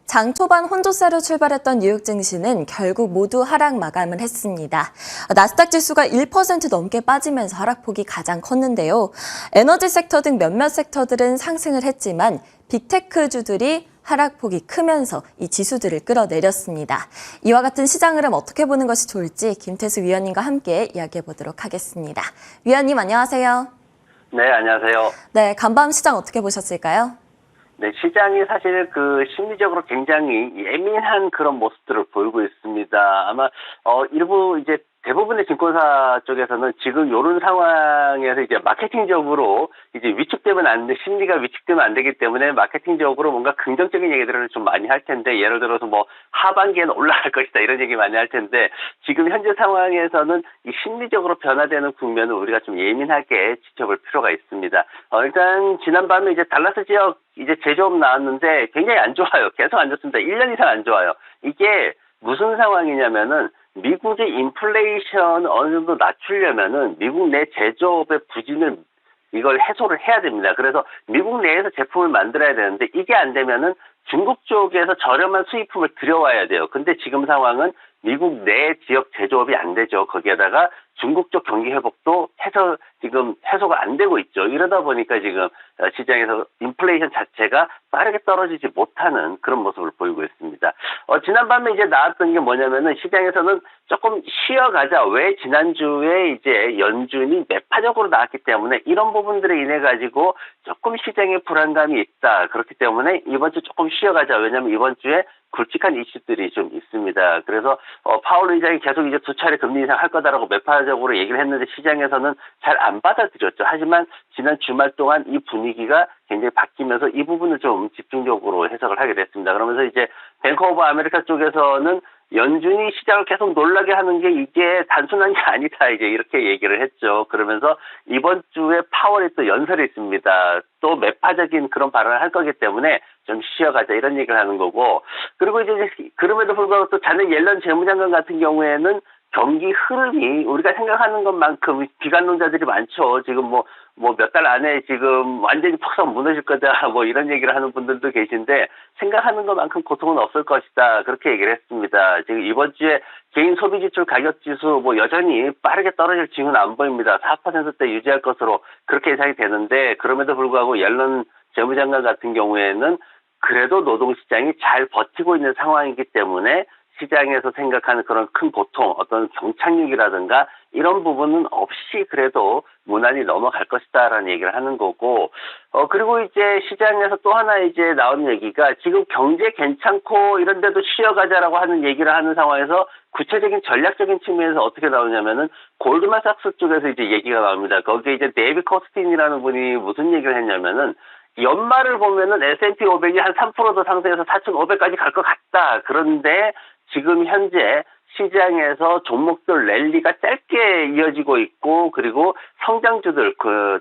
장 초반 혼조세로 출발했던 뉴욕 증시는 결국 모두 하락 마감을 했습니다. 나스닥 지수가 1% 넘게 빠지면서 하락폭이 가장 컸는데요. 에너지 섹터 등 몇몇 섹터들은 상승을 했지만 빅테크주들이 하락폭이 크면서 이 지수들을 끌어내렸습니다. 이와 같은 시장 흐름 어떻게 보는 것이 좋을지 김태수 위원님과 함께 이야기해 보도록 하겠습니다. 위원님 안녕하세요. 네, 안녕하세요. 네, 간밤 시장 어떻게 보셨을까요? 네, 시장이 사실 심리적으로 굉장히 예민한 그런 모습들을 보이고 있습니다. 아마, 일부 이제 대부분의 증권사 쪽에서는 지금 이런 상황에서 이제 마케팅적으로 이제 위축되면 안 돼, 심리가 위축되면 안 되기 때문에 마케팅적으로 뭔가 긍정적인 얘기들을 좀 많이 할 텐데, 예를 들어서 뭐 하반기에는 올라갈 것이다 이런 얘기 많이 할 텐데, 지금 현재 상황에서는 이 심리적으로 변화되는 국면을 우리가 좀 예민하게 지켜볼 필요가 있습니다. 일단 지난밤에 이제 달라스 지역 이제 제조업 나왔는데 굉장히 안 좋아요. 계속 안 좋습니다. 1년 이상 안 좋아요. 이게 무슨 상황이냐면은 미국의 인플레이션 어느 정도 낮추려면은 미국 내 제조업의 부진을 이걸 해소를 해야 됩니다. 그래서 미국 내에서 제품을 만들어야 되는데 이게 안 되면은 중국 쪽에서 저렴한 수입품을 들여와야 돼요. 근데 지금 상황은 미국 내 지역 제조업이 안 되죠. 거기에다가 중국 쪽 경기 회복도 지금 해소가 안 되고 있죠. 이러다 보니까 지금 시장에서 인플레이션 자체가 빠르게 떨어지지 못하는 그런 모습을 보이고 있습니다. 지난밤에 이제 나왔던 게 뭐냐면은 시장에서는 조금 쉬어가자. 왜 지난주에 이제 연준이 매파적으로 나왔기 때문에 이런 부분들에 인해 가지고 조금 시장에 불안감이 있다. 그렇기 때문에 이번 주 조금 쉬어가자. 왜냐하면 이번 주에 굵직한 이슈들이 좀 있습니다. 그래서 파월 의장이 계속 이제 2차례 금리 인상 할 거다라고 매파적으로 얘기를 했는데 시장에서는 잘 안 받아들였죠. 하지만 지난 주말 동안 이 분위기가 굉장히 바뀌면서 이 부분을 좀 집중적으로 해석을 하게 됐습니다. 그러면서 이제 뱅크 오브 아메리카 쪽에서는 연준이 시장을 계속 놀라게 하는 게 이게 단순한 게 아니다. 이제 이렇게 얘기를 했죠. 그러면서 이번 주에 파월이 또 연설이 있습니다. 또 매파적인 그런 발언을 할 거기 때문에 좀 쉬어가자 이런 얘기를 하는 거고. 그리고 이제 그럼에도 불구하고 또 자네 옐런 재무장관 같은 경우에는 경기 흐름이 우리가 생각하는 것만큼 비관론자들이 많죠. 지금 뭐 몇 달 안에 지금 완전히 퍽석 무너질 거다. 뭐 이런 얘기를 하는 분들도 계신데 생각하는 것만큼 고통은 없을 것이다. 그렇게 얘기를 했습니다. 지금 이번 주에 개인 소비 지출 가격 지수 뭐 여전히 빠르게 떨어질 징후는 안 보입니다. 4%대 유지할 것으로 그렇게 예상이 되는데 그럼에도 불구하고 옐런 재무장관 같은 경우에는 그래도 노동시장이 잘 버티고 있는 상황이기 때문에 시장에서 생각하는 그런 큰 고통, 어떤 경착륙이라든가 이런 부분은 없이 그래도 무난히 넘어갈 것이다라는 얘기를 하는 거고, 그리고 이제 시장에서 또 하나 이제 나온 얘기가 지금 경제 괜찮고 이런 데도 쉬어가자라고 하는 얘기를 하는 상황에서 구체적인 전략적인 측면에서 어떻게 나오냐면은 골드만삭스 쪽에서 이제 얘기가 나옵니다. 거기에 이제 데이비 코스틴이라는 분이 무슨 얘기를 했냐면은 연말을 보면은 S&P 500이 한 3%더 상승해서 4,500까지 갈 것 같다. 그런데 지금 현재 시장에서 종목들 랠리가 짧게 이어지고 있고 그리고 성장주들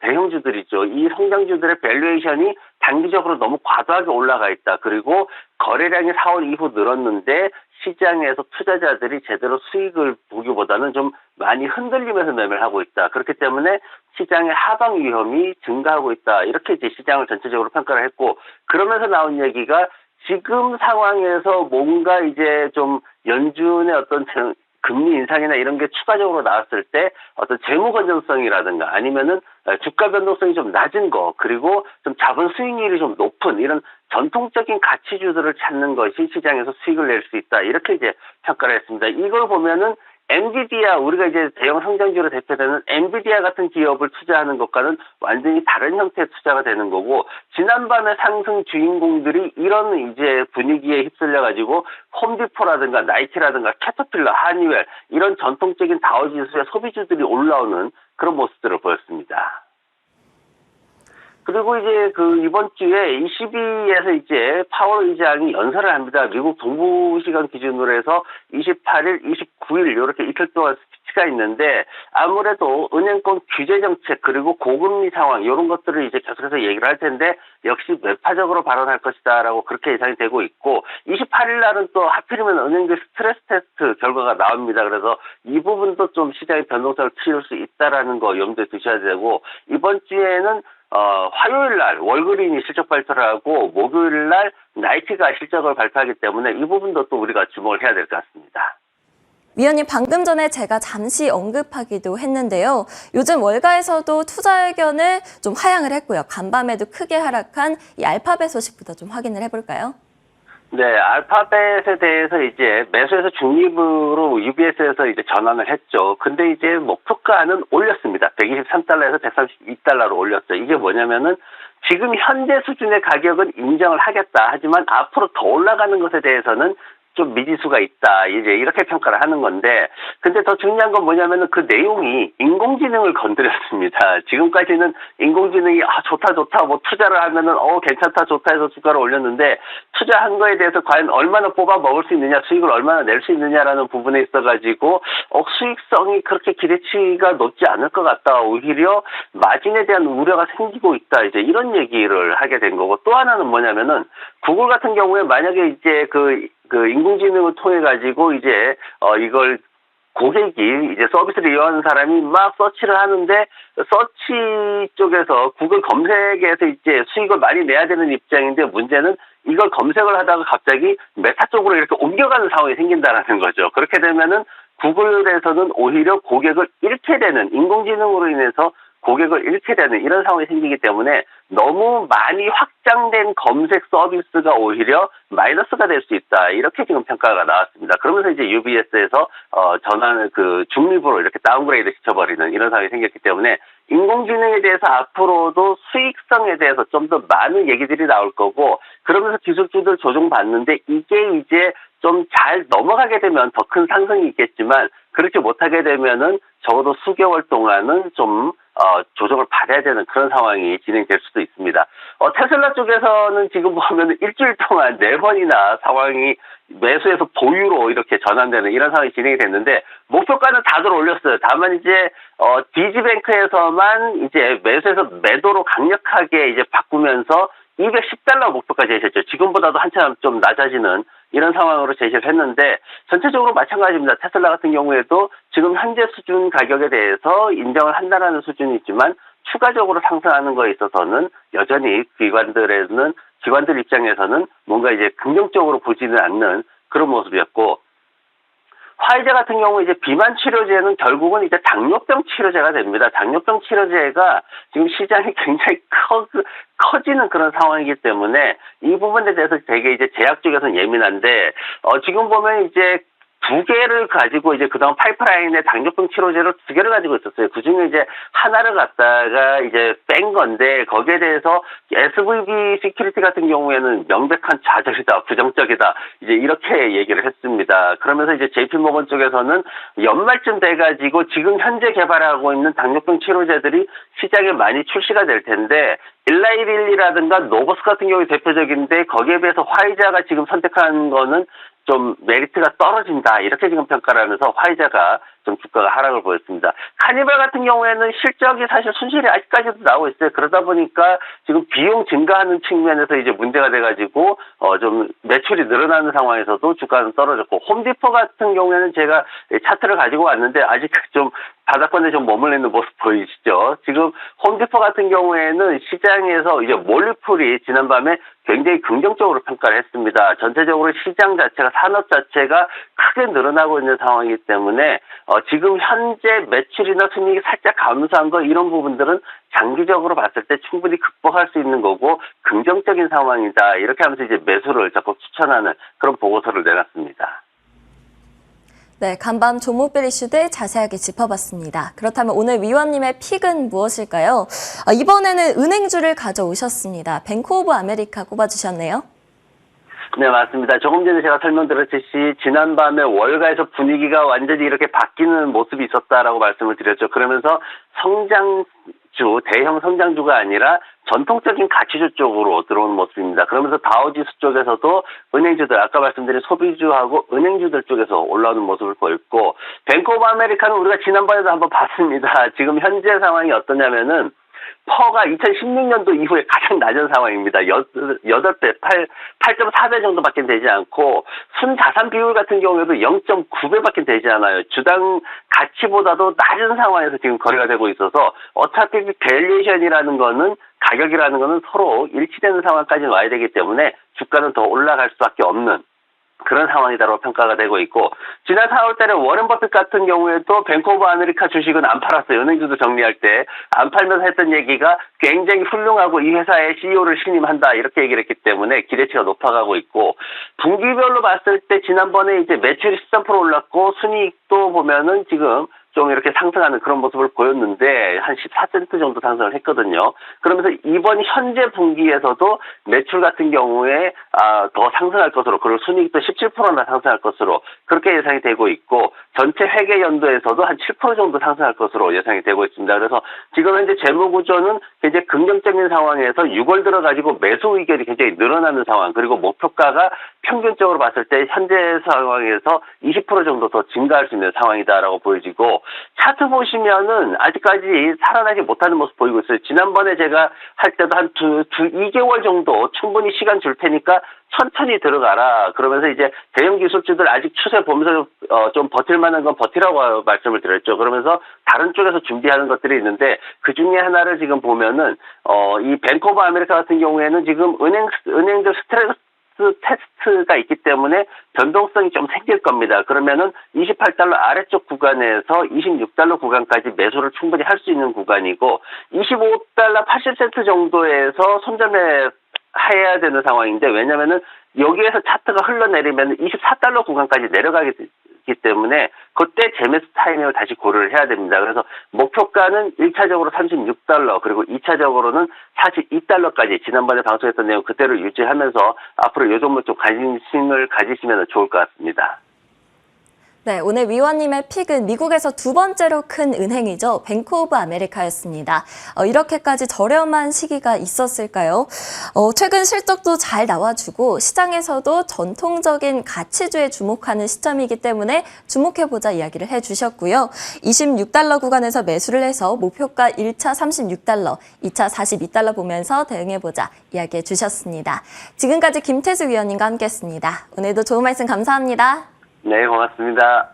대형주들이죠. 이 성장주들의 밸류에이션이 단기적으로 너무 과도하게 올라가 있다. 그리고 거래량이 4월 이후 늘었는데 시장에서 투자자들이 제대로 수익을 보기보다는 좀 많이 흔들리면서 매매를 하고 있다. 그렇기 때문에 시장의 하방 위험이 증가하고 있다. 이렇게 이제 시장을 전체적으로 평가를 했고 그러면서 나온 얘기가 지금 상황에서 뭔가 이제 좀 연준의 어떤 금리 인상이나 이런 게 추가적으로 나왔을 때 어떤 재무 건전성이라든가 아니면은 주가 변동성이 좀 낮은 거 그리고 좀 자본 수익률이 좀 높은 이런 전통적인 가치주들을 찾는 것이 시장에서 수익을 낼 수 있다. 이렇게 이제 평가를 했습니다. 이걸 보면은 엔비디아 우리가 이제 대형 성장주로 대표되는 엔비디아 같은 기업을 투자하는 것과는 완전히 다른 형태의 투자가 되는 거고 지난밤의 상승 주인공들이 이런 이제 분위기에 휩쓸려 가지고 홈디포라든가 나이키라든가 캐터필러, 하니웰 이런 전통적인 다우지수의 소비주들이 올라오는 그런 모습들을 보였습니다. 그리고 이제 이번 주에 22에서 이제 파월 의장이 연설을 합니다. 미국 동부 시간 기준으로 해서 28일, 29일 이렇게 이틀 동안 스피치가 있는데 아무래도 은행권 규제 정책 그리고 고금리 상황 이런 것들을 이제 계속해서 얘기를 할 텐데 역시 매파적으로 발언할 것이다라고 그렇게 예상이 되고 있고 28일 날은 또 하필이면 은행들 스트레스 테스트 결과가 나옵니다. 그래서 이 부분도 좀 시장의 변동성을 키울 수 있다라는 거 염두에 두셔야 되고 이번 주에는 화요일 날 월그린이 실적 발표를 하고 목요일 날 나이키가 실적을 발표하기 때문에 이 부분도 또 우리가 주목을 해야 될 것 같습니다. 위원님, 방금 전에 제가 잠시 언급하기도 했는데요. 요즘 월가에서도 투자 의견을 좀 하향을 했고요. 간밤에도 크게 하락한 이 알파벳 소식부터 좀 확인을 해볼까요? 네, 알파벳에 대해서 이제 매수에서 중립으로 UBS에서 이제 전환을 했죠. 근데 이제 목표가는 올렸습니다. 123달러에서 132달러로 올렸죠. 이게 뭐냐면은 지금 현재 수준의 가격은 인정을 하겠다. 하지만 앞으로 더 올라가는 것에 대해서는 좀 미지수가 있다. 이제 이렇게 평가를 하는 건데, 근데 더 중요한 건 뭐냐면은 그 내용이 인공지능을 건드렸습니다. 지금까지는 인공지능이 좋다 뭐 투자를 하면은 괜찮다 좋다 해서 주가를 올렸는데, 투자한 거에 대해서 과연 얼마나 뽑아 먹을 수 있느냐, 수익을 얼마나 낼 수 있느냐라는 부분에 있어가지고 수익성이 그렇게 기대치가 높지 않을 것 같다. 오히려 마진에 대한 우려가 생기고 있다. 이제 이런 얘기를 하게 된 거고, 또 하나는 뭐냐면은 구글 같은 경우에 만약에 이제 그 인공지능을 통해 가지고 이제 이걸 고객이 이제 서비스를 이용하는 사람이 막 서치를 하는데, 서치 쪽에서 구글 검색에서 이제 수익을 많이 내야 되는 입장인데, 문제는 이걸 검색을 하다가 갑자기 메타 쪽으로 이렇게 옮겨가는 상황이 생긴다라는 거죠. 그렇게 되면은 구글에서는 오히려 고객을 잃게 되는, 인공지능으로 인해서 고객을 잃게 되는 이런 상황이 생기기 때문에 너무 많이 확장된 검색 서비스가 오히려 마이너스가 될 수 있다. 이렇게 지금 평가가 나왔습니다. 그러면서 이제 UBS에서 전환을 중립으로 이렇게 다운그레이드 시켜버리는 이런 상황이 생겼기 때문에 인공지능에 대해서 앞으로도 수익성에 대해서 좀 더 많은 얘기들이 나올 거고, 그러면서 기술주들 조정받는데 이게 이제 좀 잘 넘어가게 되면 더 큰 상승이 있겠지만, 그렇게 못하게 되면은 적어도 수개월 동안은 좀 조정을 받아야 되는 그런 상황이 진행될 수도 있습니다. 테슬라 쪽에서는 지금 보면 일주일 동안 4번이나 상황이 매수에서 보유로 이렇게 전환되는 이런 상황이 진행이 됐는데, 목표가는 다들 올렸어요. 다만 이제 디지뱅크에서만 이제 매수에서 매도로 강력하게 이제 바꾸면서 210달러 목표까지 제시했죠. 지금보다도 한참 좀 낮아지는 이런 상황으로 제시를 했는데, 전체적으로 마찬가지입니다. 테슬라 같은 경우에도 지금 현재 수준 가격에 대해서 인정을 한다는 수준이 있지만, 추가적으로 상승하는 거에 있어서는 여전히 기관들 입장에서는 뭔가 이제 긍정적으로 보지는 않는 그런 모습이었고, 화이자 같은 경우 이제 비만 치료제는 결국은 이제 당뇨병 치료제가 됩니다. 당뇨병 치료제가 지금 시장이 굉장히 커지는 그런 상황이기 때문에 이 부분에 대해서 되게 이제 제약 쪽에서는 예민한데, 지금 보면 이제 2개를 가지고 이제 그동안 파이프라인에 당뇨병 치료제를 2개를 가지고 있었어요. 그 중에 이제 하나를 갖다가 이제 뺀 건데, 거기에 대해서 SVB 시큐리티 같은 경우에는 명백한 좌절이다, 부정적이다, 이제 이렇게 얘기를 했습니다. 그러면서 이제 JP모건 쪽에서는 연말쯤 돼가지고 지금 현재 개발하고 있는 당뇨병 치료제들이 시장에 많이 출시가 될 텐데, 일라이릴리라든가 노버스 같은 경우에 대표적인데, 거기에 비해서 화이자가 지금 선택한 거는 좀 메리트가 떨어진다, 이렇게 지금 평가를 하면서 화이자가 좀 주가가 하락을 보였습니다. 카니발 같은 경우에는 실적이 사실 순실이 아직까지도 나오고 있어요. 그러다 보니까 지금 비용 증가하는 측면에서 이제 문제가 돼가지고 좀 매출이 늘어나는 상황에서도 주가는 떨어졌고, 홈디포 같은 경우에는 제가 차트를 가지고 왔는데 아직 좀 바닥권에 좀 머물리는 모습 보이시죠? 지금 홈디포 같은 경우에는 시장에서 이제 몰리풀이 지난밤에 굉장히 긍정적으로 평가를 했습니다. 전체적으로 시장 자체가, 산업 자체가 크게 늘어나고 있는 상황이기 때문에 지금 현재 매출이나 순이익이 살짝 감소한 거, 이런 부분들은 장기적으로 봤을 때 충분히 극복할 수 있는 거고 긍정적인 상황이다. 이렇게 하면서 이제 매수를 적극 추천하는 그런 보고서를 내놨습니다. 네, 간밤 종목별 이슈들 자세하게 짚어봤습니다. 그렇다면 오늘 위원님의 픽은 무엇일까요? 이번에는 은행주를 가져오셨습니다. 뱅크 오브 아메리카 꼽아주셨네요. 네, 맞습니다. 조금 전에 제가 설명드렸듯이 지난밤에 월가에서 분위기가 완전히 이렇게 바뀌는 모습이 있었다라고 말씀을 드렸죠. 그러면서 대형 성장주가 아니라 전통적인 가치주 쪽으로 들어오는 모습입니다. 그러면서 다우지수 쪽에서도 은행주들, 아까 말씀드린 소비주하고 은행주들 쪽에서 올라오는 모습을 보였고, 뱅크 오브 아메리카는 우리가 지난번에도 한번 봤습니다. 지금 현재 상황이 어떠냐면은 퍼가 2016년도 이후에 가장 낮은 상황입니다. 8배, 8.4배 정도밖에 되지 않고, 순자산 비율 같은 경우에도 0.9배밖에 되지 않아요. 주당 가치보다도 낮은 상황에서 지금 거래가 되고 있어서, 어차피 밸류에이션이라는 거는 가격이라는 거는 서로 일치되는 상황까지 와야 되기 때문에 주가는 더 올라갈 수밖에 없는 그런 상황이다라고 평가가 되고 있고, 지난 4월 달에 워렌 버핏 같은 경우에도 뱅크 오브 아메리카 주식은 안 팔았어요. 은행주도 정리할 때 안 팔면서 했던 얘기가 굉장히 훌륭하고 이 회사의 CEO를 신임한다 이렇게 얘기를 했기 때문에 기대치가 높아가고 있고, 분기별로 봤을 때 지난번에 이제 매출이 13% 올랐고 순이익도 보면은 지금 좀 이렇게 상승하는 그런 모습을 보였는데 한 14센트 정도 상승을 했거든요. 그러면서 이번 현재 분기에서도 매출 같은 경우에 더 상승할 것으로, 그리고 순이익도 17%나 상승할 것으로 그렇게 예상이 되고 있고, 전체 회계 연도에서도 한 7% 정도 상승할 것으로 예상이 되고 있습니다. 그래서 지금 현재 재무 구조는 굉장히 긍정적인 상황에서 6월 들어가지고 매수 의견이 굉장히 늘어나는 상황, 그리고 목표가가 평균적으로 봤을 때 현재 상황에서 20% 정도 더 증가할 수 있는 상황이다라고 보여지고, 차트 보시면은 아직까지 살아나지 못하는 모습 보이고 있어요. 지난번에 제가 할 때도 한 2개월 정도 충분히 시간 줄 테니까 천천히 들어가라. 그러면서 이제 대형 기술주들 아직 추세 보면서 좀 버틸 만한 건 버티라고 말씀을 드렸죠. 그러면서 다른 쪽에서 준비하는 것들이 있는데, 그 중에 하나를 지금 보면은 이 뱅크 오브 아메리카 같은 경우에는 지금 은행들 스트레스 테스트가 있기 때문에 변동성이 좀 생길 겁니다. 그러면은 28달러 아래쪽 구간에서 26달러 구간까지 매수를 충분히 할 수 있는 구간이고, 25달러 80센트 정도에서 손절매 해야 되는 상황인데, 왜냐면은 여기에서 차트가 흘러내리면 24달러 구간까지 내려가기 때문에 그때 재매수 타이밍을 다시 고려를 해야 됩니다. 그래서 목표가는 1차적으로 36달러, 그리고 2차적으로는 42달러까지 지난번에 방송했던 내용 그대로 유지하면서 앞으로 요 종목 좀 관심을 가지시면 좋을 것 같습니다. 네, 오늘 위원님의 픽은 미국에서 두 번째로 큰 은행이죠. 뱅크 오브 아메리카였습니다. 이렇게까지 저렴한 시기가 있었을까요? 최근 실적도 잘 나와주고 시장에서도 전통적인 가치주에 주목하는 시점이기 때문에 주목해보자 이야기를 해주셨고요. 26달러 구간에서 매수를 해서 목표가 1차 36달러, 2차 42달러 보면서 대응해보자 이야기해 주셨습니다. 지금까지 김태수 위원님과 함께했습니다. 오늘도 좋은 말씀 감사합니다. 네, 고맙습니다.